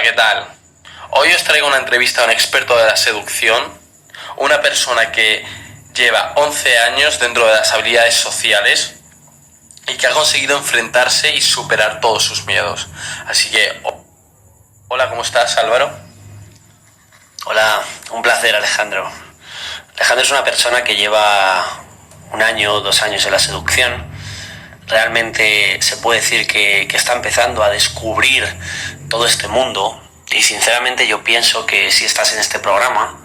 ¿qué tal? Hoy os traigo una entrevista a un experto de la seducción, una persona que lleva 11 años dentro de las habilidades sociales y que ha conseguido enfrentarse y superar todos sus miedos. Así que, hola, ¿cómo estás, Álvaro? Hola, un placer, Alejandro. Alejandro es una persona que lleva 1 año o 2 años en la seducción. Realmente se puede decir que está empezando a descubrir todo este mundo, y sinceramente yo pienso que si estás en este programa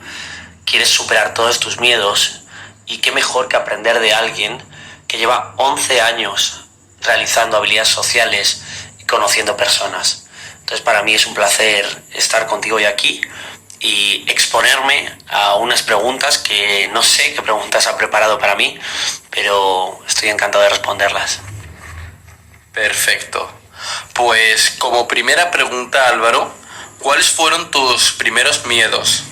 quieres superar todos tus miedos, y qué mejor que aprender de alguien que lleva 11 años realizando habilidades sociales y conociendo personas. Entonces para mí es un placer estar contigo hoy aquí y exponerme a unas preguntas que no sé qué preguntas ha preparado para mí, pero estoy encantado de responderlas. Perfecto. Pues como primera pregunta, Álvaro, ¿cuáles fueron tus primeros miedos?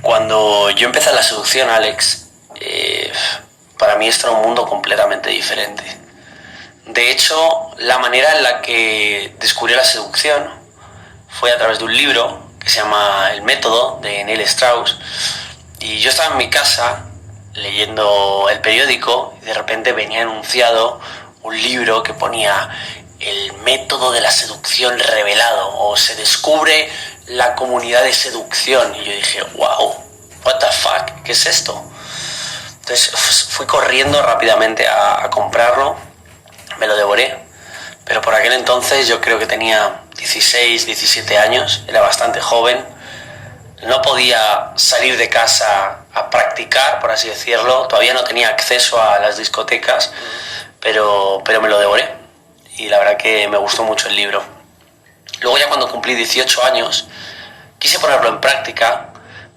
Cuando yo empecé la seducción, Alex, para mí esto era un mundo completamente diferente. De hecho, la manera en la que descubrí la seducción fue a través de un libro que se llama El Método, de Neil Strauss. Y yo estaba en mi casa leyendo el periódico y de repente venía anunciado un libro que ponía El Método de la Seducción Revelado, o se descubre la comunidad de seducción. Y yo dije, wow, what the fuck, ¿qué es esto? Entonces fui corriendo rápidamente a comprarlo, me lo devoré, pero por aquel entonces yo creo que tenía 16, 17 años, era bastante joven, no podía salir de casa a practicar, por así decirlo, todavía no tenía acceso a las discotecas, pero me lo devoré y la verdad que me gustó mucho el libro. Luego ya cuando cumplí 18 años quise ponerlo en práctica,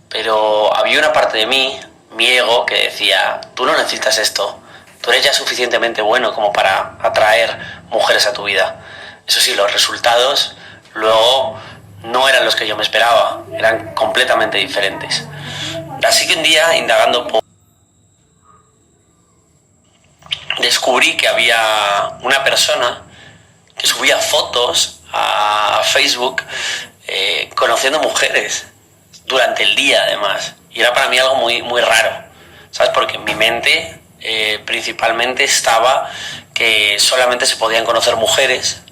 pero había una parte de mí, mi ego, que decía, tú no necesitas esto, tú eres ya suficientemente bueno como para atraer mujeres a tu vida. Eso sí, los resultados luego no eran los que yo me esperaba, eran completamente diferentes. Así que un día, indagando descubrí que había una persona que subía fotos a Facebook conociendo mujeres durante el día, además. Y era para mí algo muy, muy raro, ¿sabes? Porque en mi mente principalmente estaba que solamente se podían conocer mujeres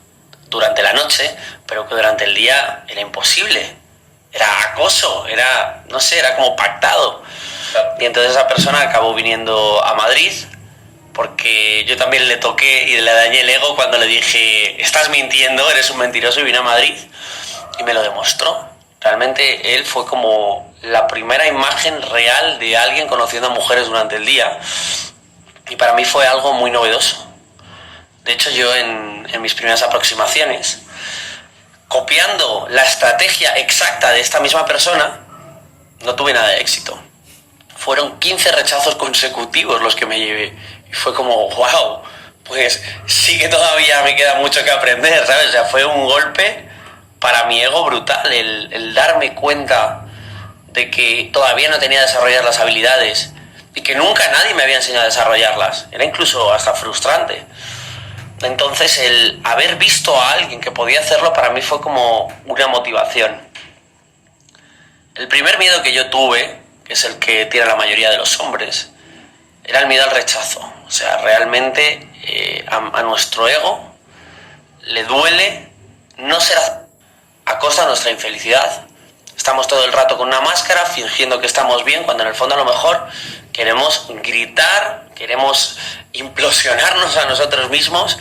durante la noche, pero que durante el día era imposible. Era acoso, era, no sé, era como pactado. Y entonces esa persona acabó viniendo a Madrid, porque yo también le toqué y le dañé el ego cuando le dije, estás mintiendo, eres un mentiroso, y vine a Madrid y me lo demostró. Realmente él fue como la primera imagen real de alguien conociendo a mujeres durante el día, y para mí fue algo muy novedoso. De hecho, yo en mis primeras aproximaciones, copiando la estrategia exacta de esta misma persona, no tuve nada de éxito. Fueron 15 rechazos consecutivos los que me llevé. Y fue como, wow, pues sí que todavía me queda mucho que aprender, ¿sabes? O sea, fue un golpe para mi ego brutal, el darme cuenta de que todavía no tenía desarrolladas las habilidades y que nunca nadie me había enseñado a desarrollarlas. Era incluso hasta frustrante. Entonces el haber visto a alguien que podía hacerlo para mí fue como una motivación. El primer miedo que yo tuve, que es el que tiene la mayoría de los hombres, era el miedo al rechazo. O sea, realmente a nuestro ego le duele no ser a costa de nuestra infelicidad. Estamos todo el rato con una máscara fingiendo que estamos bien, cuando en el fondo a lo mejor queremos gritar, queremos implosionarnos a nosotros mismos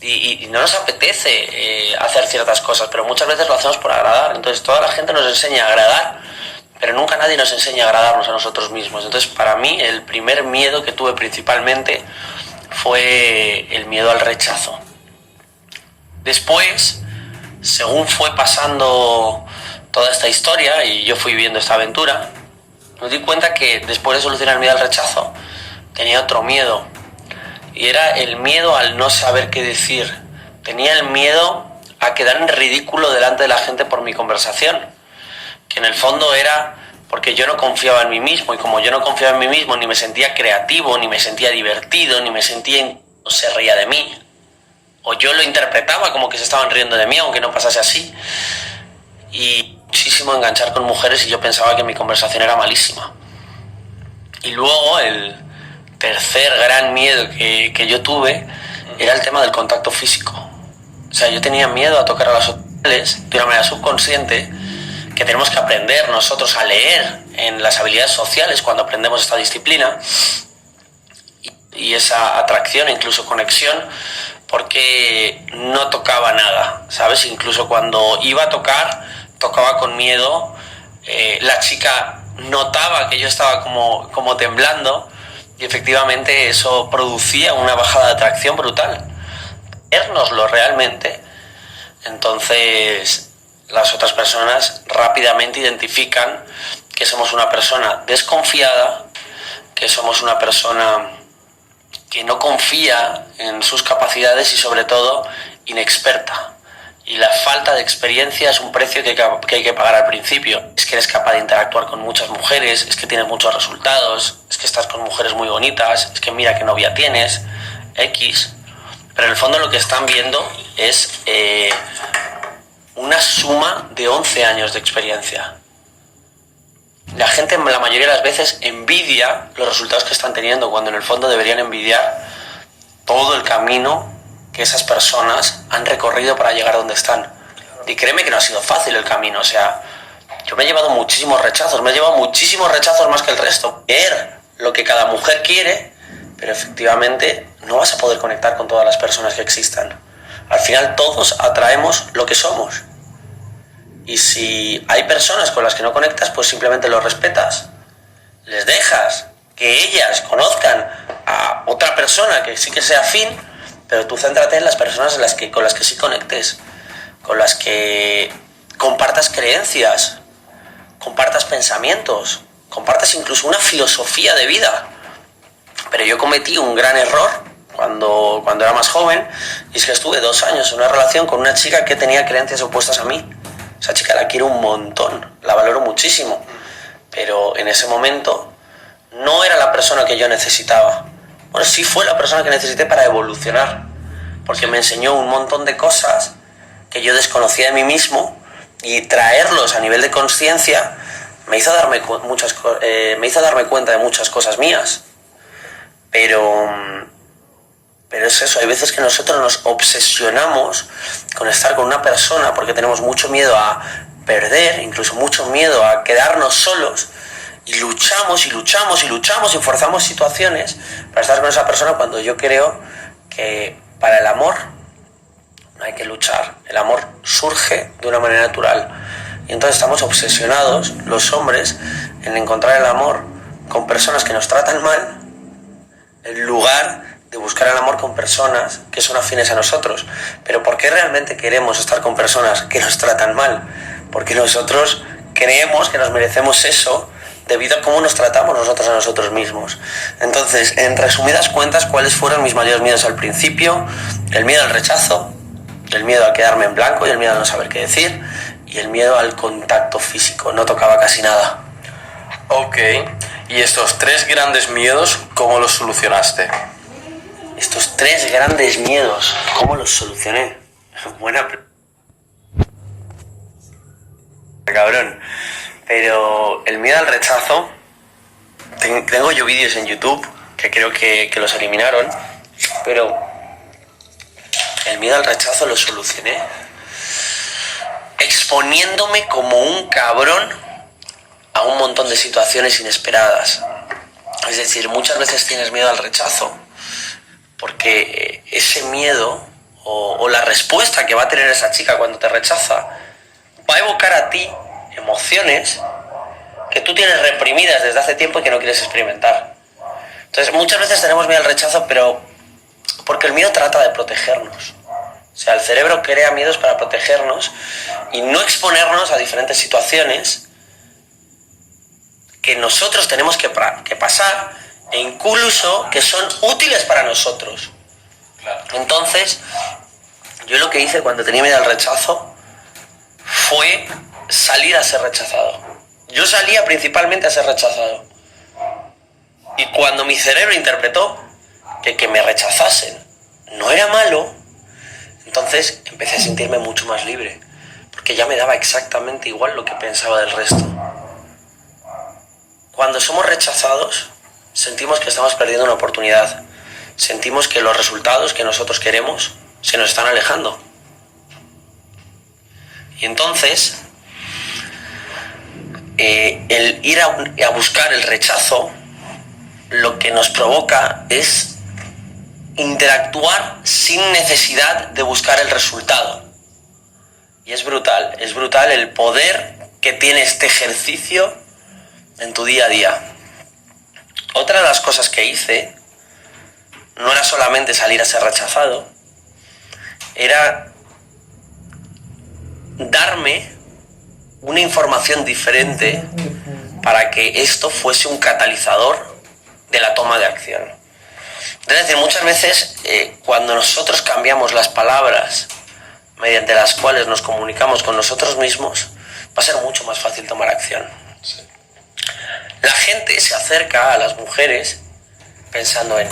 y no nos apetece hacer ciertas cosas, pero muchas veces lo hacemos por agradar. Entonces toda la gente nos enseña a agradar, pero nunca nadie nos enseña a agradarnos a nosotros mismos. Entonces para mí el primer miedo que tuve principalmente fue el miedo al rechazo. Después, según fue pasando toda esta historia y yo fui viviendo esta aventura, me di cuenta que después de solucionar el miedo al rechazo tenía otro miedo, y era el miedo al no saber qué decir. Tenía el miedo a quedar en ridículo delante de la gente por mi conversación, que en el fondo era porque yo no confiaba en mí mismo, y como yo no confiaba en mí mismo, ni me sentía creativo, ni me sentía divertido, ni me sentía, no se reía de mí, o yo lo interpretaba como que se estaban riendo de mí, aunque no pasase así. Y muchísimo enganchar con mujeres y yo pensaba que mi conversación era malísima. Y luego el tercer gran miedo que yo tuve era el tema del contacto físico. O sea, yo tenía miedo a tocar a las sociales de una manera subconsciente, que tenemos que aprender nosotros a leer en las habilidades sociales cuando aprendemos esta disciplina y esa atracción, incluso conexión, porque no tocaba nada, ¿sabes? Incluso cuando iba a tocar, tocaba con miedo, la chica notaba que yo estaba como temblando y efectivamente eso producía una bajada de atracción brutal. Vernoslo realmente, entonces las otras personas rápidamente identifican que somos una persona desconfiada, que somos una persona que no confía en sus capacidades y sobre todo inexperta. Y la falta de experiencia es un precio que hay que pagar al principio. Es que eres capaz de interactuar con muchas mujeres, es que tienes muchos resultados, es que estás con mujeres muy bonitas, es que mira qué novia tienes, X. Pero en el fondo lo que están viendo es una suma de 11 años de experiencia. La gente la mayoría de las veces envidia los resultados que están teniendo, cuando en el fondo deberían envidiar todo el camino que esas personas han recorrido para llegar a donde están. Y créeme que no ha sido fácil el camino, o sea, yo me he llevado muchísimos rechazos más que el resto. Ver lo que cada mujer quiere, pero efectivamente no vas a poder conectar con todas las personas que existan. Al final todos atraemos lo que somos. Y si hay personas con las que no conectas, pues simplemente los respetas. Les dejas que ellas conozcan a otra persona que sí que sea afín, pero tú céntrate en las personas con las que sí conectes, con las que compartas creencias, compartas pensamientos, compartas incluso una filosofía de vida. Pero yo cometí un gran error cuando era más joven, y es que estuve 2 años en una relación con una chica que tenía creencias opuestas a mí. Esa chica la quiero un montón, la valoro muchísimo, pero en ese momento no era la persona que yo necesitaba. Bueno, sí fue la persona que necesité para evolucionar, porque me enseñó un montón de cosas que yo desconocía de mí mismo, y traerlos a nivel de conciencia me hizo darme cuenta de muchas cosas mías. Pero es eso, hay veces que nosotros nos obsesionamos con estar con una persona porque tenemos mucho miedo a perder, incluso mucho miedo a quedarnos solos, y luchamos y forzamos situaciones para estar con esa persona, cuando yo creo que para el amor no hay que luchar, el amor surge de una manera natural. Y entonces estamos obsesionados, los hombres, en encontrar el amor con personas que nos tratan mal, en lugar de buscar el amor con personas que son afines a nosotros. Pero ¿por qué realmente queremos estar con personas que nos tratan mal? Porque nosotros creemos que nos merecemos eso debido a cómo nos tratamos nosotros a nosotros mismos. Entonces, en resumidas cuentas, ¿cuáles fueron mis mayores miedos al principio? El miedo al rechazo, el miedo a quedarme en blanco y el miedo a no saber qué decir, y el miedo al contacto físico. No tocaba casi nada. Ok, y estos 3 grandes miedos, ¿cómo los solucionaste? Estos 3 grandes miedos, ¿cómo los solucioné? Buena pregunta, cabrón. Pero el miedo al rechazo, tengo yo vídeos en YouTube que creo que los eliminaron, pero el miedo al rechazo lo solucioné exponiéndome como un cabrón a un montón de situaciones inesperadas. Es decir, muchas veces tienes miedo al rechazo porque ese miedo o la respuesta que va a tener esa chica cuando te rechaza va a evocar a ti emociones que tú tienes reprimidas desde hace tiempo y que no quieres experimentar. Entonces muchas veces tenemos miedo al rechazo, pero porque el miedo trata de protegernos. O sea, el cerebro crea miedos para protegernos y no exponernos a diferentes situaciones que nosotros tenemos que pasar, e incluso que son útiles para nosotros. Entonces, yo lo que hice cuando tenía miedo al rechazo fue salir a ser rechazado. Yo salía principalmente a ser rechazado. Y cuando mi cerebro interpretó que me rechazasen no era malo, Entonces empecé a sentirme mucho más libre, porque ya me daba exactamente igual lo que pensaba del resto. Cuando somos rechazados, sentimos que estamos perdiendo una oportunidad. Sentimos que los resultados que nosotros queremos se nos están alejando. Y entonces, el ir a buscar el rechazo, lo que nos provoca es interactuar sin necesidad de buscar el resultado. Y es brutal el poder que tiene este ejercicio en tu día a día. Otra de las cosas que hice no era solamente salir a ser rechazado, era darme una información diferente para que esto fuese un catalizador de la toma de acción. Es decir, muchas veces cuando nosotros cambiamos las palabras mediante las cuales nos comunicamos con nosotros mismos, va a ser mucho más fácil tomar acción. Sí. La gente se acerca a las mujeres pensando en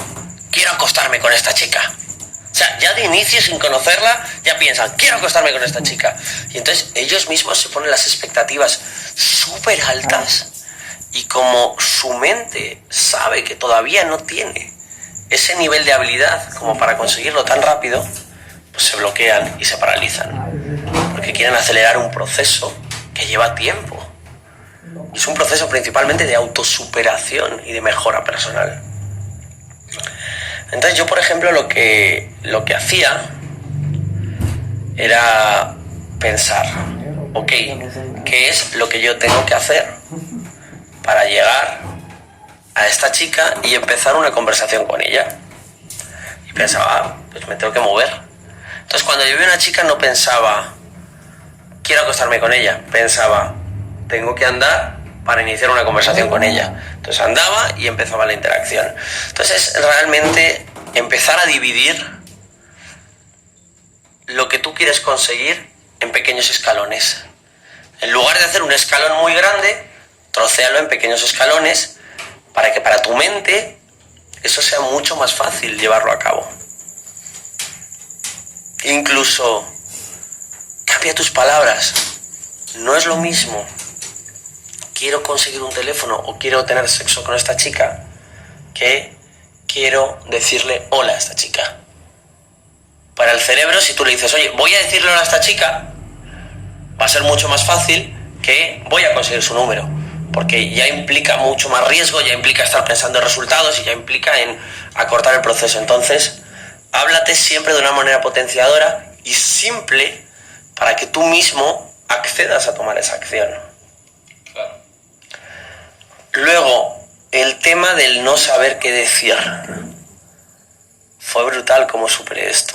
quiero acostarme con esta chica. O sea, ya de inicio, sin conocerla, ya piensan, quiero acostarme con esta chica. Y entonces ellos mismos se ponen las expectativas súper altas y como su mente sabe que todavía no tiene ese nivel de habilidad como para conseguirlo tan rápido, pues se bloquean y se paralizan. Porque quieren acelerar un proceso que lleva tiempo. Y es un proceso principalmente de autosuperación y de mejora personal. Entonces yo, por ejemplo, lo que hacía era pensar, ok, ¿qué es lo que yo tengo que hacer para llegar a esta chica y empezar una conversación con ella? Y pensaba, pues me tengo que mover. Entonces cuando yo vi a una chica no pensaba, quiero acostarme con ella, pensaba, tengo que andar para iniciar una conversación con ella. Entonces andaba y empezaba la interacción. Entonces realmente empezar a dividir lo que tú quieres conseguir en pequeños escalones. En lugar de hacer un escalón muy grande, trocéalo en pequeños escalones para que para tu mente eso sea mucho más fácil llevarlo a cabo. Incluso cambia tus palabras. No es lo mismo quiero conseguir un teléfono o quiero tener sexo con esta chica que quiero decirle hola a esta chica. Para el cerebro, si tú le dices, oye, voy a decirle hola a esta chica, va a ser mucho más fácil que voy a conseguir su número, porque ya implica mucho más riesgo, ya implica estar pensando en resultados y ya implica en acortar el proceso. Entonces, háblate siempre de una manera potenciadora y simple para que tú mismo accedas a tomar esa acción. Claro. Luego, el tema del no saber qué decir. Fue brutal cómo superé esto.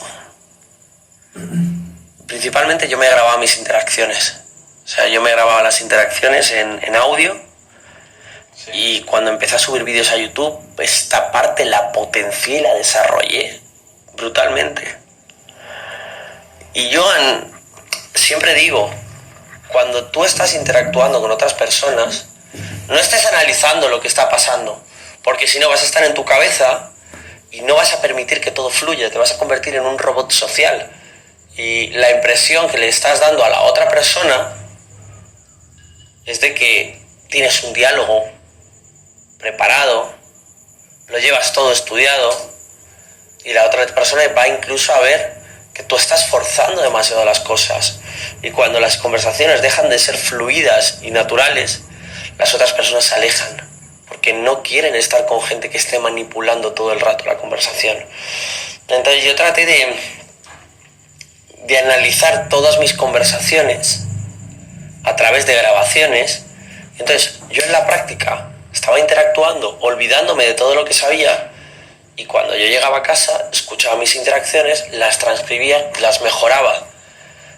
Principalmente yo me grababa mis interacciones. O sea, yo me grababa las interacciones en audio. Sí. Y cuando empecé a subir vídeos a YouTube, esta parte la potencié y la desarrollé brutalmente. Y yo siempre digo, cuando tú estás interactuando con otras personas, no estés analizando lo que está pasando, porque si no vas a estar en tu cabeza y no vas a permitir que todo fluya, te vas a convertir en un robot social. Y la impresión que le estás dando a la otra persona es de que tienes un diálogo preparado, lo llevas todo estudiado y la otra persona va incluso a ver que tú estás forzando demasiado las cosas. Y cuando las conversaciones dejan de ser fluidas y naturales, las otras personas se alejan porque no quieren estar con gente que esté manipulando todo el rato la conversación. Entonces yo traté de analizar todas mis conversaciones a través de grabaciones. Entonces yo en la práctica estaba interactuando, olvidándome de todo lo que sabía, y cuando yo llegaba a casa escuchaba mis interacciones, las transcribía, las mejoraba,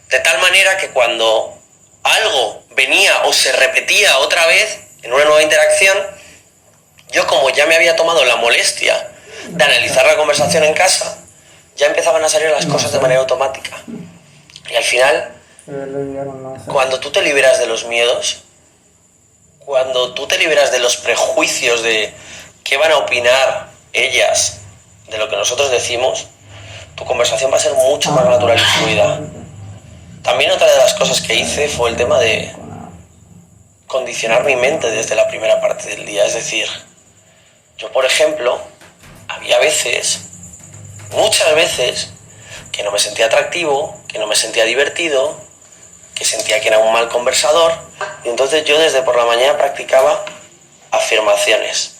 de tal manera que cuando algo venía o se repetía otra vez en una nueva interacción, yo, como ya me había tomado la molestia de analizar la conversación en casa, ya empezaban a salir las cosas de manera automática. Y al final, cuando tú te liberas de los miedos, cuando tú te liberas de los prejuicios de qué van a opinar ellas de lo que nosotros decimos, tu conversación va a ser mucho más natural y fluida. También otra de las cosas que hice fue el tema de condicionar mi mente desde la primera parte del día. Es decir, yo, por ejemplo, había veces, muchas veces, que no me sentía atractivo, que no me sentía divertido, que sentía que era un mal conversador, y entonces yo desde por la mañana practicaba afirmaciones,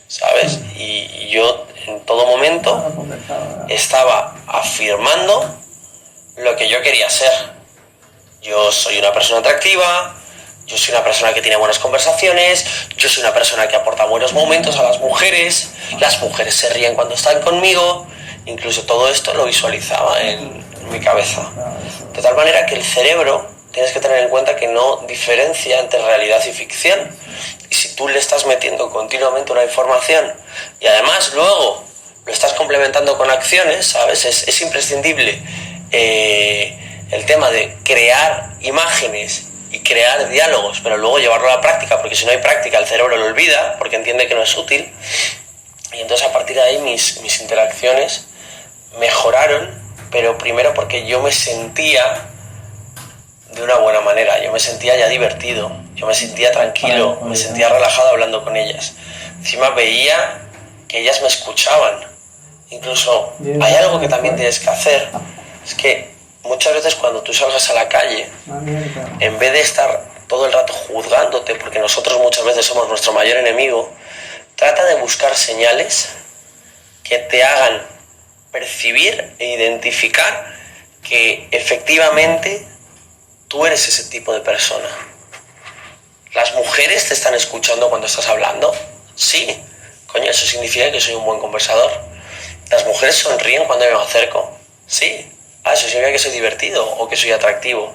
¿sabes? Y yo en todo momento estaba afirmando lo que yo quería ser. Yo soy una persona atractiva, yo soy una persona que tiene buenas conversaciones, yo soy una persona que aporta buenos momentos a las mujeres se ríen cuando están conmigo. Incluso todo esto lo visualizaba en mi cabeza. De tal manera que el cerebro, tienes que tener en cuenta que no diferencia entre realidad y ficción. Y si tú le estás metiendo continuamente una información y además luego lo estás complementando con acciones, ¿sabes? Es imprescindible el tema de crear imágenes y crear diálogos, pero luego llevarlo a la práctica, porque si no hay práctica el cerebro lo olvida, porque entiende que no es útil. Y entonces a partir de ahí mis interacciones mejoraron, pero primero porque yo me sentía de una buena manera, yo me sentía ya divertido, yo me sentía tranquilo, me sentía relajado hablando con ellas. Encima veía que ellas me escuchaban. Incluso hay algo que también tienes que hacer, es que muchas veces cuando tú salgas a la calle, en vez de estar todo el rato juzgándote, porque nosotros muchas veces somos nuestro mayor enemigo, trata de buscar señales que te hagan percibir e identificar que efectivamente tú eres ese tipo de persona. ¿Las mujeres te están escuchando cuando estás hablando? Sí. Coño, eso significa que soy un buen conversador. ¿Las mujeres sonríen cuando me acerco? Sí. Eso significa que soy divertido o que soy atractivo.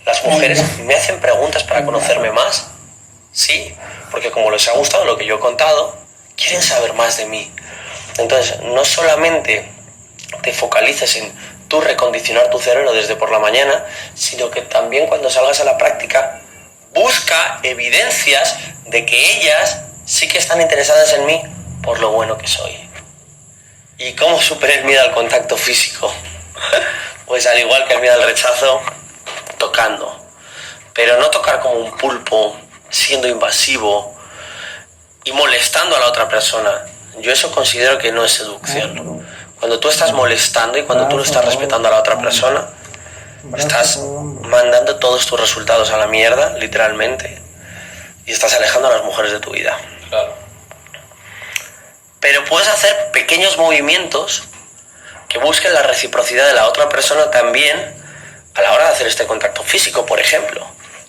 ¿Las mujeres me hacen preguntas para conocerme más? Sí, porque como les ha gustado lo que yo he contado, quieren saber más de mí. Entonces, no solamente te focalices en tú recondicionar tu cerebro desde por la mañana, sino que también cuando salgas a la práctica, busca evidencias de que ellas sí que están interesadas en mí por lo bueno que soy. ¿Y cómo superé el miedo al contacto físico? Pues al igual que el miedo al rechazo, tocando. Pero no tocar como un pulpo, siendo invasivo y molestando a la otra persona. Yo eso considero que no es seducción. Cuando tú estás molestando y cuando tú no estás respetando a la otra persona, estás mandando todos tus resultados a la mierda, literalmente, y estás alejando a las mujeres de tu vida. Claro. Pero puedes hacer pequeños movimientos que busquen la reciprocidad de la otra persona también a la hora de hacer este contacto físico. Por ejemplo,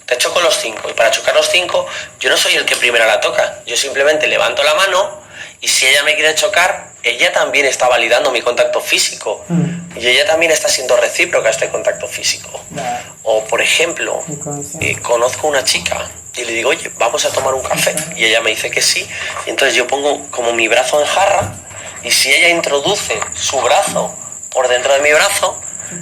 te choco los 5 y para chocar los 5 yo no soy el que primero la toca, yo simplemente levanto la mano y si ella me quiere chocar, ella también está validando mi contacto físico y ella también está siendo recíproca a este contacto físico. O por ejemplo, conozco una chica y le digo, oye, vamos a tomar un café, y ella me dice que sí, y entonces yo pongo como mi brazo en jarra y si ella introduce su brazo por dentro de mi brazo,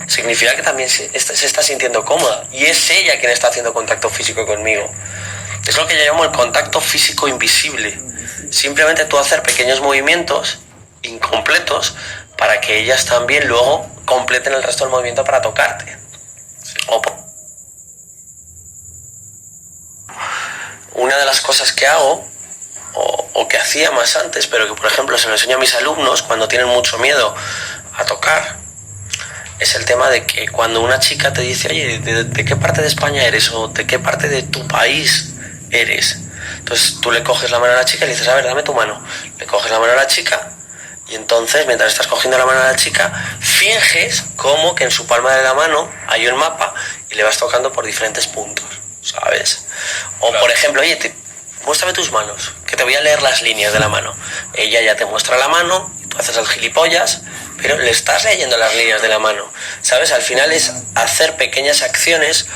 significa que también se está sintiendo cómoda y es ella quien está haciendo contacto físico conmigo. Es lo que yo llamo el contacto físico invisible. Simplemente tú hacer pequeños movimientos incompletos para que ellas también luego completen el resto del movimiento para tocarte. Una de las cosas que hago o que hacía más antes, pero que por ejemplo se lo enseño a mis alumnos cuando tienen mucho miedo a tocar, es el tema de que cuando una chica te dice, oye, ¿de qué parte de España eres? O ¿de qué parte de tu país eres? Entonces tú le coges la mano a la chica y le dices, a ver, dame tu mano. Le coges la mano a la chica y entonces mientras estás cogiendo la mano a la chica, finges como que en su palma de la mano hay un mapa y le vas tocando por diferentes puntos, ¿sabes? O claro. Por ejemplo, oye, muéstrame tus manos, que te voy a leer las líneas de la mano. Ella ya te muestra la mano, y tú haces el gilipollas, pero le estás leyendo las líneas de la mano, ¿sabes? Al final es hacer pequeñas acciones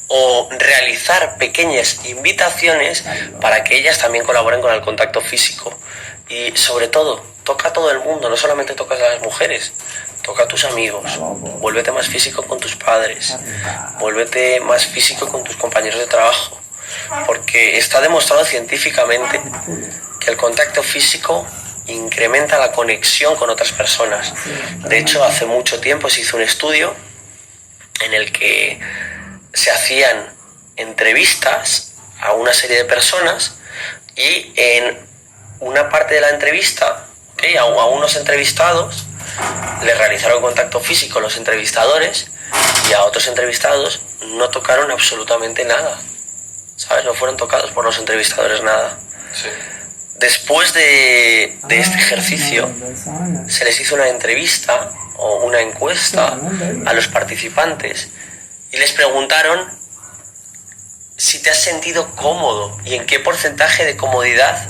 o realizar pequeñas invitaciones para que ellas también colaboren con el contacto físico. Y sobre todo, toca a todo el mundo, no solamente tocas a las mujeres, toca a tus amigos, vuélvete más físico con tus padres, vuélvete más físico con tus compañeros de trabajo, porque está demostrado científicamente que el contacto físico incrementa la conexión con otras personas. De hecho, hace mucho tiempo se hizo un estudio en el que se hacían entrevistas a una serie de personas y en una parte de la entrevista, ¿okay?, a unos entrevistados les realizaron contacto físico los entrevistadores y a otros entrevistados no tocaron absolutamente nada, ¿sabes? No fueron tocados por los entrevistadores nada. Sí. Después de este ejercicio se les hizo una entrevista o una encuesta a los participantes y les preguntaron si te has sentido cómodo y en qué porcentaje de comodidad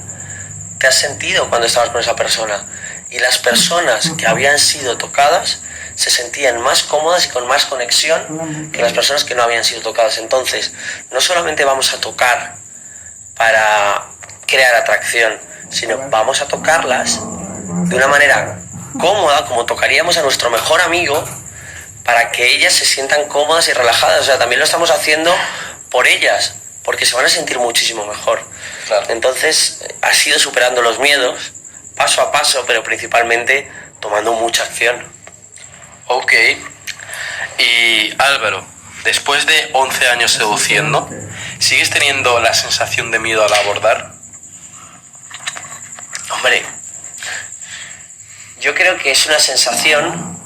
te has sentido cuando estabas con esa persona. Y las personas que habían sido tocadas se sentían más cómodas y con más conexión que las personas que no habían sido tocadas. Entonces, no solamente vamos a tocar para crear atracción, sino vamos a tocarlas de una manera cómoda, como tocaríamos a nuestro mejor amigo, para que ellas se sientan cómodas y relajadas. O sea, también lo estamos haciendo por ellas, porque se van a sentir muchísimo mejor. Claro. Entonces, has ido superando los miedos, paso a paso, pero principalmente tomando mucha acción. Ok. Y Álvaro, después de 11 años seduciendo, ¿sigues teniendo la sensación de miedo al abordar? Hombre, yo creo que es una sensación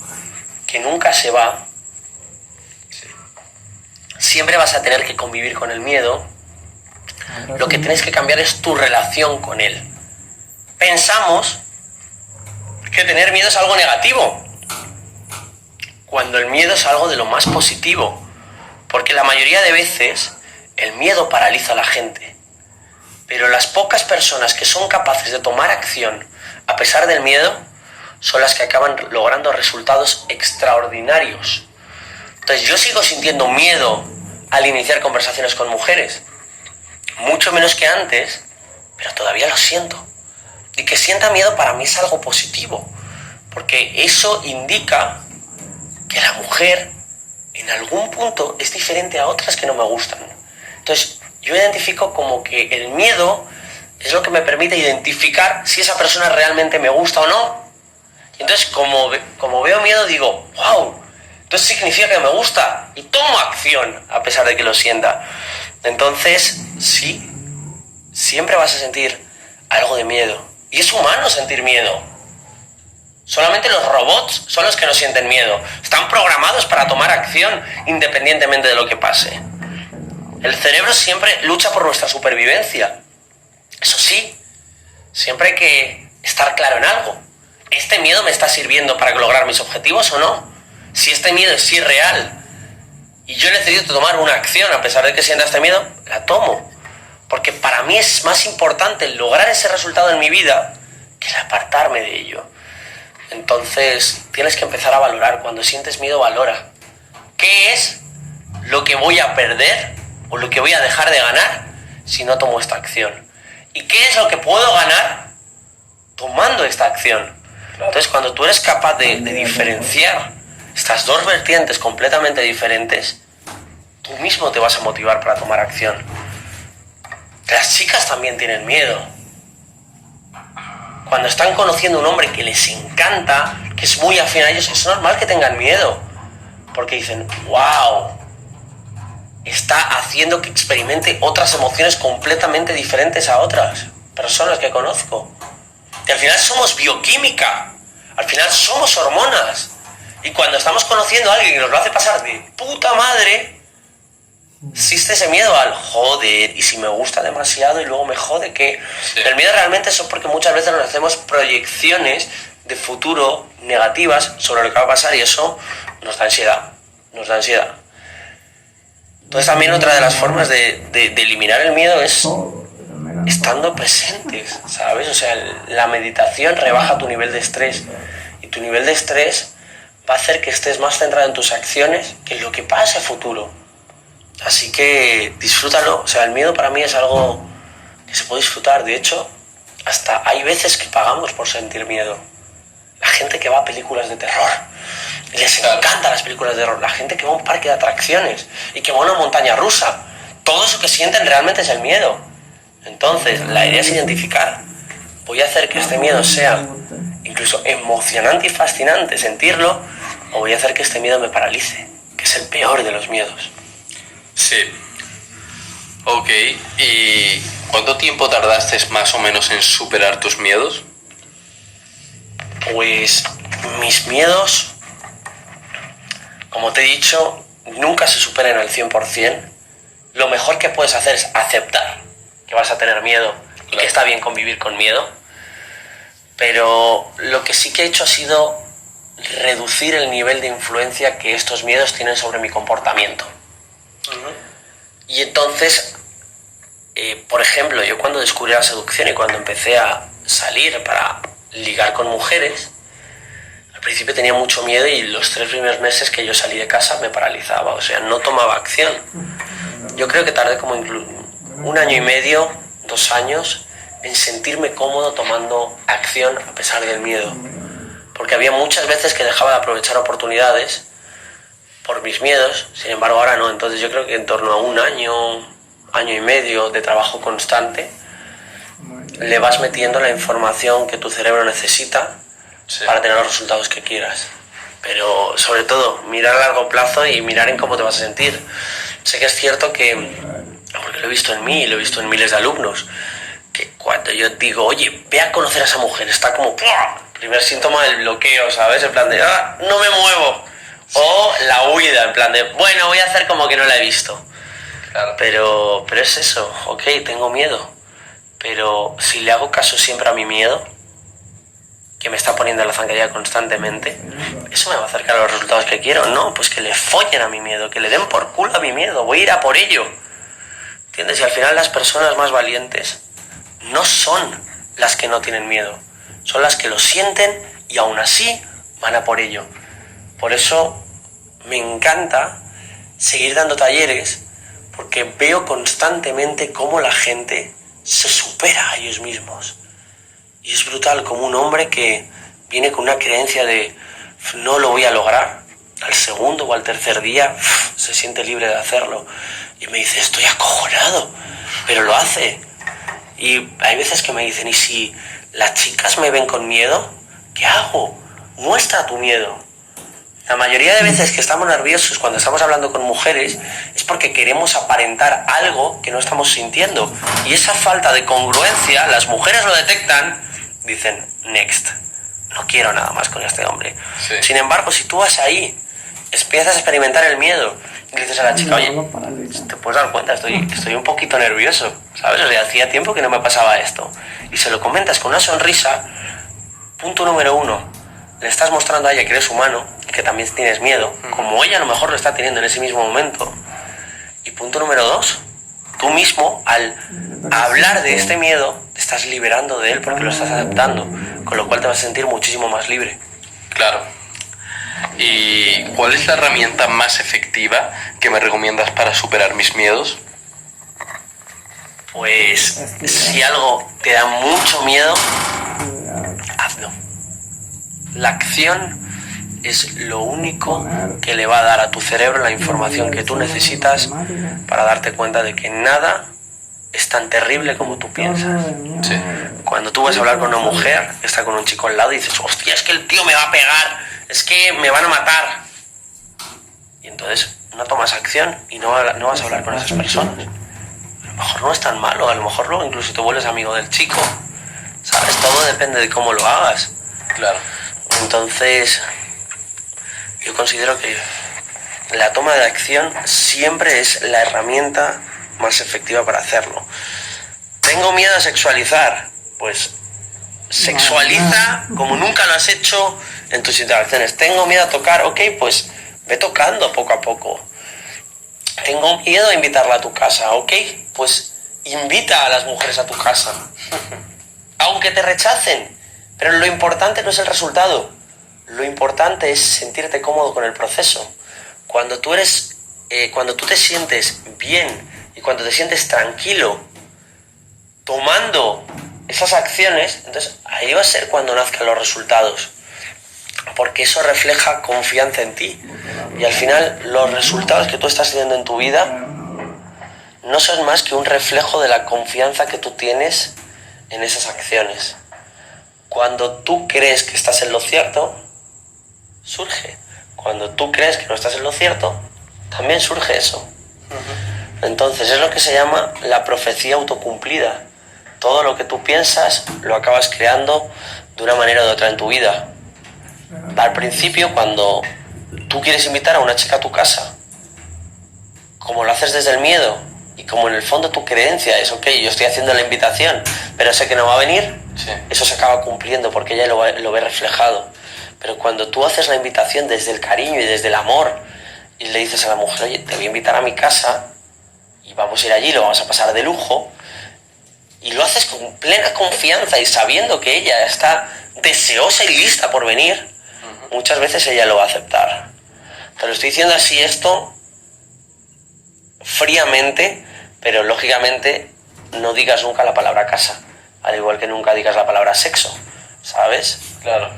que nunca se va. Siempre vas a tener que convivir con el miedo. Lo que tienes que cambiar es tu relación con él. Pensamos que tener miedo es algo negativo, cuando el miedo es algo de lo más positivo, porque la mayoría de veces el miedo paraliza a la gente, pero las pocas personas que son capaces de tomar acción a pesar del miedo son las que acaban logrando resultados extraordinarios. Entonces yo sigo sintiendo miedo al iniciar conversaciones con mujeres, mucho menos que antes, pero todavía lo siento. Y que sienta miedo para mí es algo positivo, porque eso indica que la mujer en algún punto es diferente a otras que no me gustan. Entonces yo identifico como que el miedo es lo que me permite identificar si esa persona realmente me gusta o no. Y entonces como veo miedo digo, wow, entonces significa que me gusta, y tomo acción a pesar de que lo sienta. Entonces sí, siempre vas a sentir algo de miedo. Y es humano sentir miedo. Solamente los robots son los que no sienten miedo. Están programados para tomar acción independientemente de lo que pase. El cerebro siempre lucha por nuestra supervivencia. Eso sí, siempre hay que estar claro en algo. ¿Este miedo me está sirviendo para lograr mis objetivos o no? Si este miedo es irreal y yo necesito tomar una acción a pesar de que sienta este miedo, la tomo. Porque para mí es más importante lograr ese resultado en mi vida que el apartarme de ello. Entonces tienes que empezar a valorar. Cuando sientes miedo, valora. ¿Qué es lo que voy a perder o lo que voy a dejar de ganar si no tomo esta acción? ¿Y qué es lo que puedo ganar tomando esta acción? Entonces cuando tú eres capaz de diferenciar estas dos vertientes completamente diferentes, tú mismo te vas a motivar para tomar acción. Las chicas también tienen miedo. Cuando están conociendo a un hombre que les encanta, que es muy afín a ellos, es normal que tengan miedo. Porque dicen, wow, está haciendo que experimente otras emociones completamente diferentes a otras personas que conozco. Y al final somos bioquímica, al final somos hormonas. Y cuando estamos conociendo a alguien que nos lo hace pasar de puta madre, existe ese miedo al joder, y si me gusta demasiado y luego me jode, ¿qué? Sí. El miedo realmente es porque muchas veces nos hacemos proyecciones de futuro negativas sobre lo que va a pasar y eso nos da ansiedad. Entonces también otra de las formas de eliminar el miedo es estando presentes, ¿sabes? O sea, la meditación rebaja tu nivel de estrés y tu nivel de estrés va a hacer que estés más centrado en tus acciones que en lo que pase a futuro. Así que disfrútalo. O sea, el miedo para mí es algo que se puede disfrutar. De hecho, hasta hay veces que pagamos por sentir miedo. La gente que va a películas de terror, y les encantan las películas de terror. La gente que va a un parque de atracciones y que va a una montaña rusa. Todo eso que sienten realmente es el miedo. Entonces, la idea es identificar voy a hacer que este miedo sea incluso emocionante y fascinante sentirlo, o voy a hacer que este miedo me paralice, que es el peor de los miedos. Sí. Ok, ¿y cuánto tiempo tardaste más o menos en superar tus miedos? Pues mis miedos, como te he dicho, nunca se superan al 100%. Lo mejor que puedes hacer es aceptar que vas a tener miedo y que está bien convivir con miedo. Pero lo que sí que he hecho ha sido reducir el nivel de influencia que estos miedos tienen sobre mi comportamiento. Y entonces, por ejemplo, yo cuando descubrí la seducción y cuando empecé a salir para ligar con mujeres, al principio tenía mucho miedo y los 3 primeros meses que yo salí de casa me paralizaba, o sea, no tomaba acción. Yo creo que tardé como 1 año y medio, 2 años, en sentirme cómodo tomando acción a pesar del miedo. Porque había muchas veces que dejaba de aprovechar oportunidades por mis miedos, sin embargo ahora no. Entonces yo creo que en torno a 1 año, año y medio de trabajo constante, le vas metiendo la información que tu cerebro necesita para tener los resultados que quieras. Pero sobre todo, mirar a largo plazo y mirar en cómo te vas a sentir. Sé que es cierto que, porque lo he visto en mí y lo he visto en miles de alumnos, que cuando yo digo, oye, ve a conocer a esa mujer, está como, ¡pua! Primer síntoma del bloqueo, ¿sabes? En plan de, no me muevo. O la huida, en plan de, bueno, voy a hacer como que no la he visto. Claro. Pero es eso, ok, tengo miedo. Pero si le hago caso siempre a mi miedo, que me está poniendo en la zancadilla constantemente, eso me va a acercar a los resultados que quiero. No, pues que le follen a mi miedo, que le den por culo a mi miedo, voy a ir a por ello. ¿Entiendes? Y al final las personas más valientes no son las que no tienen miedo, son las que lo sienten y aún así van a por ello. Por eso me encanta seguir dando talleres, porque veo constantemente cómo la gente se supera a ellos mismos. Y es brutal como un hombre que viene con una creencia de no lo voy a lograr, al segundo o al tercer día se siente libre de hacerlo. Y me dice, estoy acojonado, pero lo hace. Y hay veces que me dicen, ¿y si las chicas me ven con miedo? ¿Qué hago? Muestra tu miedo. La mayoría de veces que estamos nerviosos cuando estamos hablando con mujeres es porque queremos aparentar algo que no estamos sintiendo. Y esa falta de congruencia, las mujeres lo detectan, dicen, next, no quiero nada más con este hombre. Sí. Sin embargo, si tú vas ahí, empiezas a experimentar el miedo y le dices a la chica, oye, te puedes dar cuenta, estoy un poquito nervioso, ¿sabes? O sea, hacía tiempo que no me pasaba esto. Y se lo comentas con una sonrisa, punto número 1, le estás mostrando a ella que eres humano, que también tienes miedo, como ella a lo mejor lo está teniendo en ese mismo momento. Y punto número 2, tú mismo, al hablar de este miedo, te estás liberando de él porque lo estás aceptando, con lo cual te vas a sentir muchísimo más libre. Claro. ¿Y cuál es la herramienta más efectiva que me recomiendas para superar mis miedos? Pues si algo te da mucho miedo, hazlo. La acción es lo único que le va a dar a tu cerebro la información que tú necesitas para darte cuenta de que nada es tan terrible como tú piensas. Sí. Cuando tú vas a hablar con una mujer que está con un chico al lado y dices, hostia, es que el tío me va a pegar, es que me van a matar. Y entonces no tomas acción y no vas a hablar con esas personas. A lo mejor no es tan malo, a lo mejor luego incluso te vuelves amigo del chico. ¿Sabes? Todo depende de cómo lo hagas. Claro. Entonces, yo considero que la toma de acción siempre es la herramienta más efectiva para hacerlo. ¿Tengo miedo a sexualizar? Pues sexualiza como nunca lo has hecho en tus interacciones. ¿Tengo miedo a tocar? Ok, pues ve tocando poco a poco. ¿Tengo miedo a invitarla a tu casa? Ok, pues invita a las mujeres a tu casa. Aunque te rechacen. Pero lo importante no es el resultado. Lo importante es sentirte cómodo con el proceso. Cuando tú te sientes bien y cuando te sientes tranquilo tomando esas acciones, entonces ahí va a ser cuando nazcan los resultados. Porque eso refleja confianza en ti. Y al final los resultados que tú estás teniendo en tu vida no son más que un reflejo de la confianza que tú tienes en esas acciones. Cuando tú crees que estás en lo cierto, surge. Cuando tú crees que no estás en lo cierto, también surge eso. Entonces es lo que se llama la profecía autocumplida. Todo lo que tú piensas lo acabas creando de una manera u otra en tu vida. Al principio, cuando tú quieres invitar a una chica a tu casa, como lo haces desde el miedo y como en el fondo tu creencia es, ok, yo estoy haciendo la invitación, pero sé que no va a venir, Sí. eso se acaba cumpliendo porque ella lo ve reflejado. Pero cuando tú haces la invitación desde el cariño y desde el amor y le dices a la mujer, oye, te voy a invitar a mi casa y vamos a ir allí, lo vamos a pasar de lujo, y lo haces con plena confianza y sabiendo que ella está deseosa y lista por venir, muchas veces ella lo va a aceptar. Te lo estoy diciendo así esto fríamente, pero lógicamente no digas nunca la palabra casa, al igual que nunca digas la palabra sexo, ¿sabes? Claro.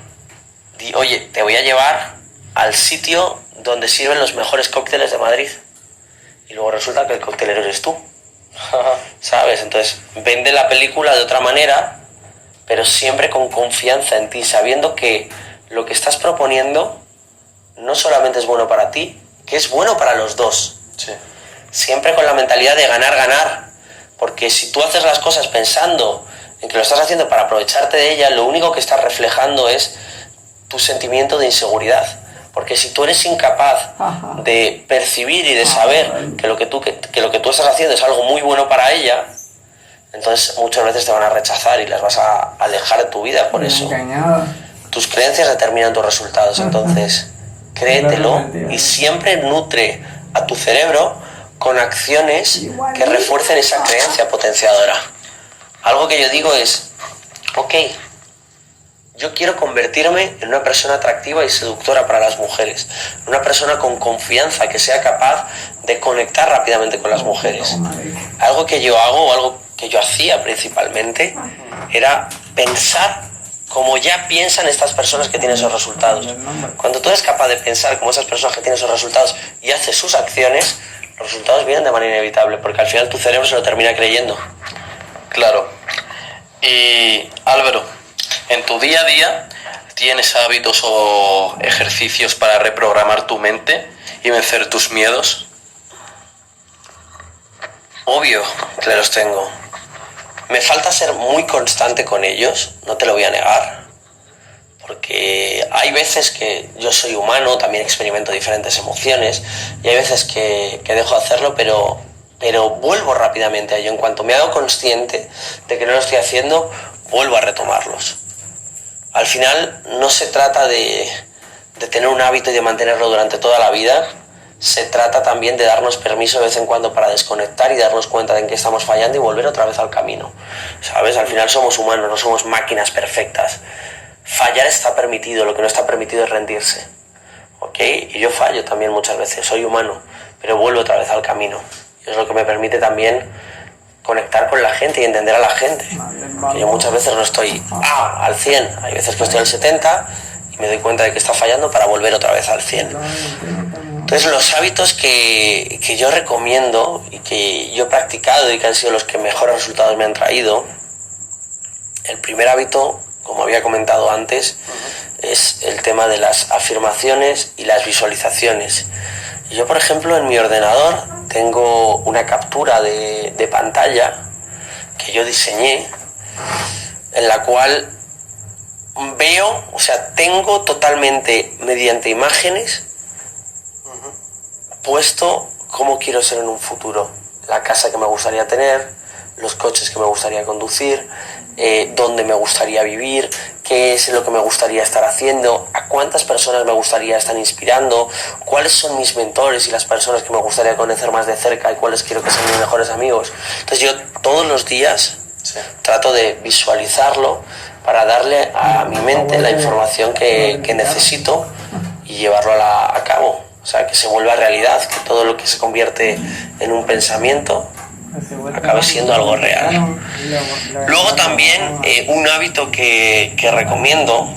Di, oye, te voy a llevar al sitio donde sirven los mejores cócteles de Madrid. Y luego resulta que el coctelero eres tú, ¿sabes? Entonces, vende la película de otra manera, pero siempre con confianza en ti, sabiendo que lo que estás proponiendo no solamente es bueno para ti, que es bueno para los dos. Sí. Siempre con la mentalidad de ganar, ganar. Porque si tú haces las cosas pensando en que lo estás haciendo para aprovecharte de ella, lo único que estás reflejando es tu sentimiento de inseguridad. Porque si tú eres incapaz de percibir y de saber que lo que tú estás haciendo es algo muy bueno para ella, entonces muchas veces te van a rechazar y las vas a alejar de tu vida por eso. Tus creencias determinan tus resultados, entonces créetelo y siempre nutre a tu cerebro con acciones que refuercen esa creencia potenciadora. Algo que yo digo es, ok, yo quiero convertirme en una persona atractiva y seductora para las mujeres, una persona con confianza que sea capaz de conectar rápidamente con las mujeres. Algo que yo hago, o algo que yo hacía principalmente, era pensar como ya piensan estas personas que tienen esos resultados. Cuando tú eres capaz de pensar como esas personas que tienen esos resultados y haces sus acciones, los resultados vienen de manera inevitable, porque al final tu cerebro se lo termina creyendo. Claro. Y Álvaro, en tu día a día, ¿tienes hábitos o ejercicios para reprogramar tu mente y vencer tus miedos? Obvio que los tengo. Me falta ser muy constante con ellos, no te lo voy a negar. Porque hay veces que yo soy humano, también experimento diferentes emociones, y hay veces que dejo de hacerlo, pero vuelvo rápidamente a ello. En cuanto me hago consciente de que no lo estoy haciendo, vuelvo a retomarlos. Al final no se trata de tener un hábito y de mantenerlo durante toda la vida, se trata también de darnos permiso de vez en cuando para desconectar y darnos cuenta de en qué estamos fallando y volver otra vez al camino, ¿sabes? Al final somos humanos, no somos máquinas perfectas. Fallar está permitido, lo que no está permitido es rendirse, ¿ok? Y yo fallo también muchas veces, soy humano, pero vuelvo otra vez al camino. Y es lo que me permite también conectar con la gente y entender a la gente. Que yo muchas veces no estoy al 100, hay veces que estoy al 70 y me doy cuenta de que está fallando para volver otra vez al 100. Entonces los hábitos que yo recomiendo y que yo he practicado y que han sido los que mejores resultados me han traído, el primer hábito, como había comentado antes, es el tema de las afirmaciones y las visualizaciones. Yo, por ejemplo, en mi ordenador tengo una captura de pantalla que yo diseñé, en la cual veo, o sea, tengo totalmente, mediante imágenes, puesto cómo quiero ser en un futuro, la casa que me gustaría tener, los coches que me gustaría conducir, dónde me gustaría vivir, qué es lo que me gustaría estar haciendo, a cuántas personas me gustaría estar inspirando, cuáles son mis mentores y las personas que me gustaría conocer más de cerca y cuáles quiero que sean mis mejores amigos. Entonces yo todos los días trato de visualizarlo para darle a mi mente la información que necesito y llevarlo a cabo. O sea, que se vuelva realidad, que todo lo que se convierte en un pensamiento acabe siendo algo real. Luego también un hábito que recomiendo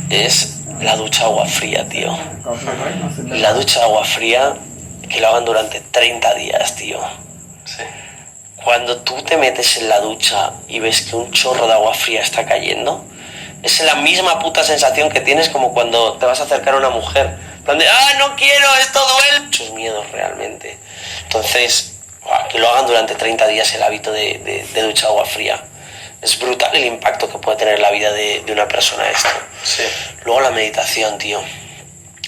es la ducha agua fría, tío. La ducha agua fría, que lo hagan durante 30 días, tío. Sí. Cuando tú te metes en la ducha y ves que un chorro de agua fría está cayendo, Es la misma puta sensación que tienes como cuando te vas a acercar a una mujer. En plan de, no quiero, esto duele. Muchos miedos realmente. Entonces, que lo hagan durante 30 días el hábito de ducha agua fría. Es brutal el impacto que puede tener en la vida de una persona esto. Sí. Luego la meditación, tío.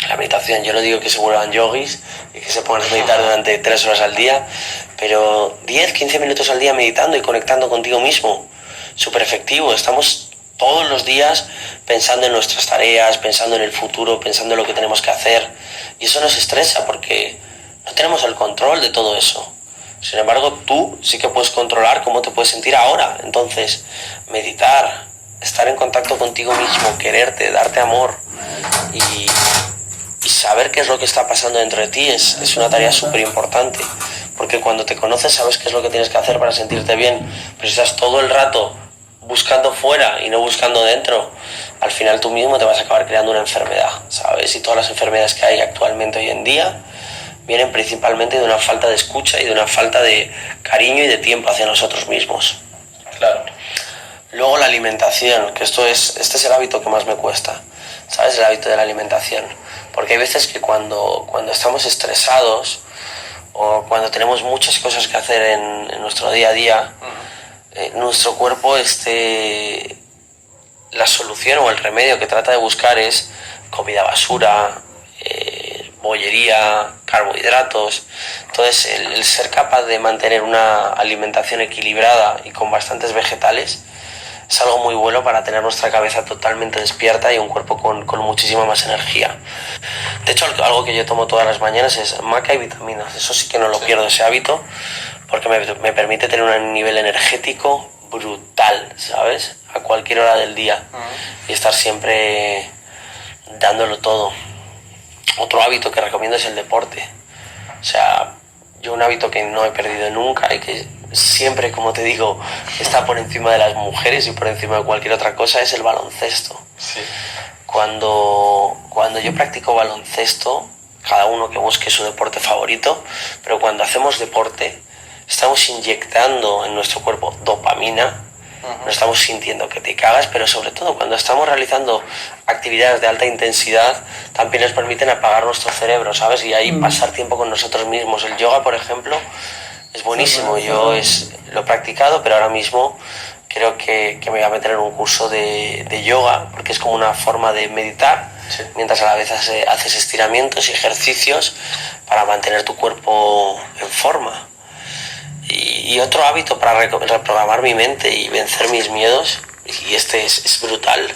La meditación, yo no digo que se vuelvan yogis y que se pongan a meditar durante 3 horas al día, pero 10, 15 minutos al día meditando y conectando contigo mismo. Súper efectivo. Estamos todos los días pensando en nuestras tareas, pensando en el futuro, pensando en lo que tenemos que hacer. Y eso nos estresa porque no tenemos el control de todo eso. Sin embargo, tú sí que puedes controlar cómo te puedes sentir ahora. Entonces, meditar, estar en contacto contigo mismo, quererte, darte amor y saber qué es lo que está pasando dentro de ti es una tarea súper importante. Porque cuando te conoces sabes qué es lo que tienes que hacer para sentirte bien. Pero si estás todo el rato buscando fuera y no buscando dentro, al final tú mismo te vas a acabar creando una enfermedad, ¿sabes? Y todas las enfermedades que hay actualmente hoy en día vienen principalmente de una falta de escucha y de una falta de cariño y de tiempo hacia nosotros mismos. Claro. Luego la alimentación, que este es el hábito que más me cuesta, ¿sabes? El hábito de la alimentación. Porque hay veces que cuando estamos estresados o cuando tenemos muchas cosas que hacer en nuestro día a día, nuestro cuerpo, la solución o el remedio que trata de buscar es comida basura, bollería, carbohidratos. Entonces el ser capaz de mantener una alimentación equilibrada y con bastantes vegetales es algo muy bueno para tener nuestra cabeza totalmente despierta y un cuerpo con muchísima más energía. De hecho, algo que yo tomo todas las mañanas es maca y vitaminas. Eso sí que no lo pierdo, ese hábito, porque me permite tener un nivel energético brutal, ¿sabes? A cualquier hora del día. Y estar siempre dándolo todo. Otro hábito que recomiendo es el deporte. O sea, yo un hábito que no he perdido nunca y que siempre, como te digo, está por encima de las mujeres y por encima de cualquier otra cosa es el baloncesto. Sí. Cuando yo practico baloncesto, cada uno que busque su deporte favorito, pero cuando hacemos deporte estamos inyectando en nuestro cuerpo dopamina. Nos estamos sintiendo que te cagas, pero sobre todo cuando estamos realizando actividades de alta intensidad también nos permiten apagar nuestro cerebro, ¿sabes? Y ahí pasar tiempo con nosotros mismos. El yoga, por ejemplo, es buenísimo. Yo lo he practicado, pero ahora mismo creo que me voy a meter en un curso de yoga, porque es como una forma de meditar, sí, mientras a la vez haces estiramientos y ejercicios para mantener tu cuerpo en forma. Y otro hábito para reprogramar mi mente y vencer mis miedos, y es brutal,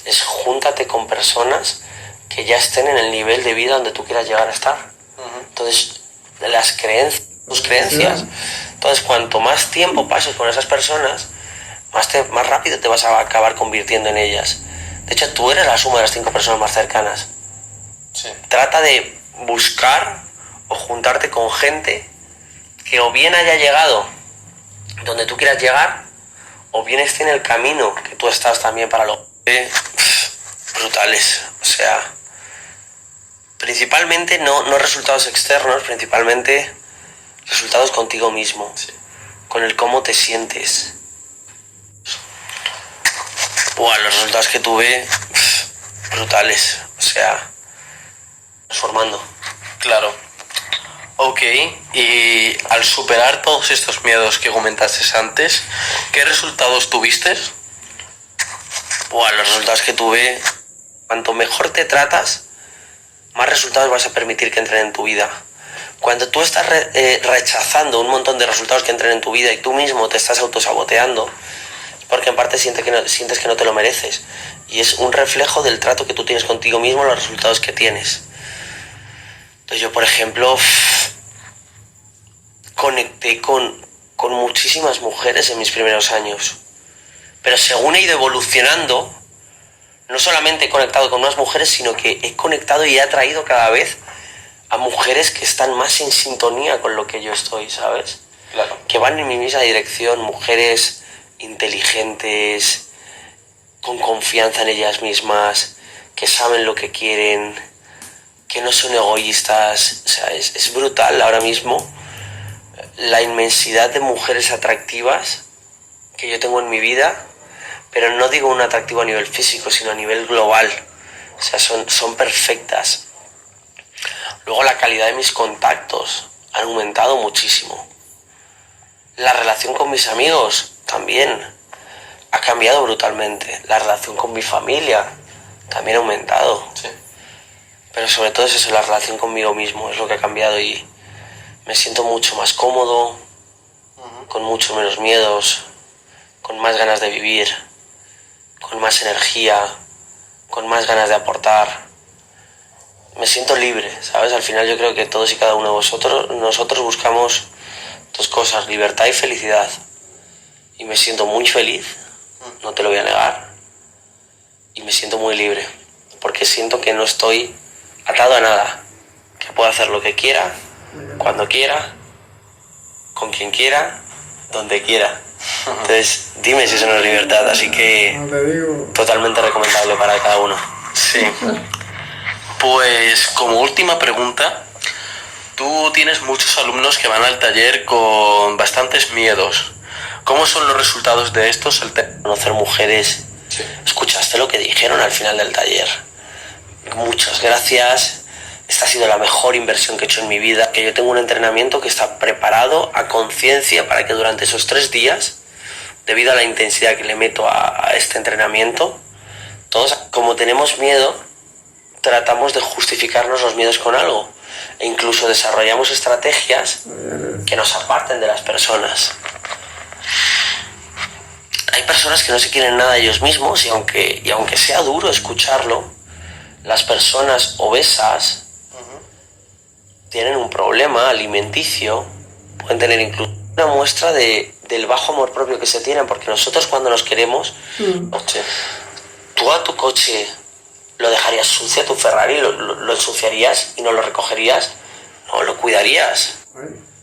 es júntate con personas que ya estén en el nivel de vida donde tú quieras llegar a estar. Entonces, tus creencias. Entonces, cuanto más tiempo pases con esas personas, más rápido te vas a acabar convirtiendo en ellas. De hecho, tú eres la suma de las 5 personas más cercanas. Sí. Trata de buscar o juntarte con gente que o bien haya llegado donde tú quieras llegar, o bien esté en el camino que tú estás también para lo brutales. O sea, principalmente no resultados externos, principalmente resultados contigo mismo, Sí. con el cómo te sientes. Los resultados que tuve, brutales. O sea, transformando. Claro. Ok, y al superar todos estos miedos que comentaste antes, ¿qué resultados tuviste? Los resultados que tuve, cuanto mejor te tratas, más resultados vas a permitir que entren en tu vida. Cuando tú estás rechazando un montón de resultados que entren en tu vida y tú mismo te estás autosaboteando, es porque en parte sientes que no te lo mereces. Y es un reflejo del trato que tú tienes contigo mismo, los resultados que tienes. Entonces yo, por ejemplo, conecté con muchísimas mujeres en mis primeros años. Pero según he ido evolucionando, no solamente he conectado con más mujeres, sino que he conectado y he atraído cada vez a mujeres que están más en sintonía con lo que yo estoy, ¿sabes? Claro. Que van en mi misma dirección, mujeres inteligentes, con confianza en ellas mismas, que saben lo que quieren, que no son egoístas. O sea, es brutal ahora mismo la inmensidad de mujeres atractivas que yo tengo en mi vida, pero no digo un atractivo a nivel físico, sino a nivel global. O sea, son perfectas. Luego la calidad de mis contactos ha aumentado muchísimo. La relación con mis amigos también ha cambiado brutalmente. La relación con mi familia también ha aumentado. Sí. Pero sobre todo es eso, la relación conmigo mismo es lo que ha cambiado y me siento mucho más cómodo, con mucho menos miedos, con más ganas de vivir, con más energía, con más ganas de aportar. Me siento libre, ¿sabes? Al final yo creo que todos y cada uno de nosotros buscamos dos cosas, libertad y felicidad. Y me siento muy feliz, no te lo voy a negar, y me siento muy libre, porque siento que no estoy atado a nada, que puedo hacer lo que quiera, cuando quiera, con quien quiera, donde quiera. Entonces, dime si eso no es libertad, así que totalmente recomendable para cada uno. Sí. Pues como última pregunta, tú tienes muchos alumnos que van al taller con bastantes miedos. ¿Cómo son los resultados de estos? Conocer mujeres. Sí. ¿Escuchaste lo que dijeron al final del taller? Muchas gracias. Esta ha sido la mejor inversión que he hecho en mi vida. Que yo tengo un entrenamiento que está preparado a conciencia para que durante esos 3 días, debido a la intensidad que le meto a este entrenamiento, todos, como tenemos miedo, tratamos de justificarnos los miedos con algo. E incluso desarrollamos estrategias que nos aparten de las personas. Hay personas que no se quieren nada de ellos mismos y aunque sea duro escucharlo, las personas obesas tienen un problema alimenticio, pueden tener incluso una muestra del bajo amor propio que se tienen, porque nosotros cuando nos queremos, tú a tu coche lo dejarías sucio, a tu Ferrari lo ensuciarías y no lo recogerías, no lo cuidarías.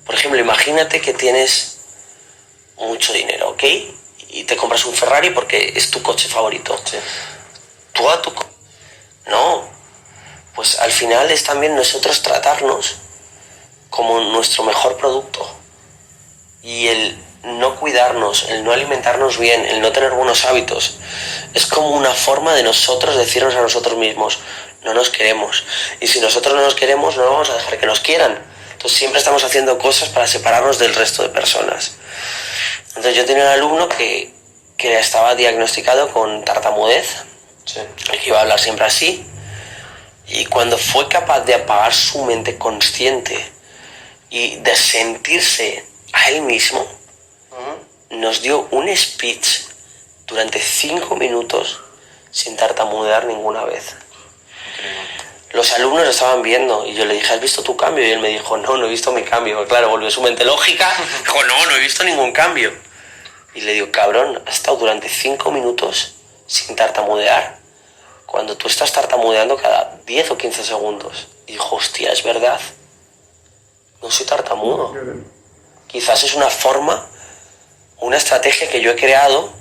Por ejemplo, imagínate que tienes mucho dinero, ¿ok? Y te compras un Ferrari porque es tu coche favorito. Sí. Tú a tu no, pues al final es también nosotros tratarnos como nuestro mejor producto. Y el no cuidarnos, el no alimentarnos bien, el no tener buenos hábitos, es como una forma de nosotros decirnos a nosotros mismos, no nos queremos. Y si nosotros no nos queremos, no vamos a dejar que nos quieran. Entonces siempre estamos haciendo cosas para separarnos del resto de personas. Entonces yo tenía un alumno que estaba diagnosticado con tartamudez, Sí. que iba a hablar siempre así, y cuando fue capaz de apagar su mente consciente y de sentirse a él mismo, nos dio un speech durante 5 minutos sin tartamudear ninguna vez. Los alumnos lo estaban viendo y yo le dije, ¿has visto tu cambio? Y él me dijo, no he visto mi cambio. Claro, volvió su mente lógica, dijo, no he visto ningún cambio. Y le digo, cabrón, has estado durante 5 minutos sin tartamudear, cuando tú estás tartamudeando cada 10 o 15 segundos. Y dijo, hostia, es verdad, no soy tartamudo. Quizás es una forma, una estrategia que yo he creado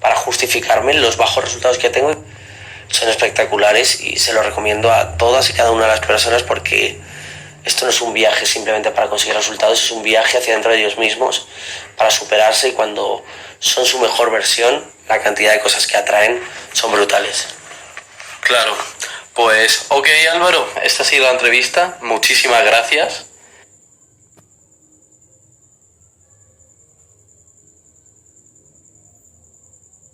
para justificarme los bajos resultados que tengo. Son espectaculares y se lo recomiendo a todas y cada una de las personas, porque esto no es un viaje simplemente para conseguir resultados, es un viaje hacia dentro de ellos mismos para superarse, y cuando son su mejor versión, la cantidad de cosas que atraen son brutales. Claro. Pues ok, Álvaro, esta ha sido la entrevista. Muchísimas gracias.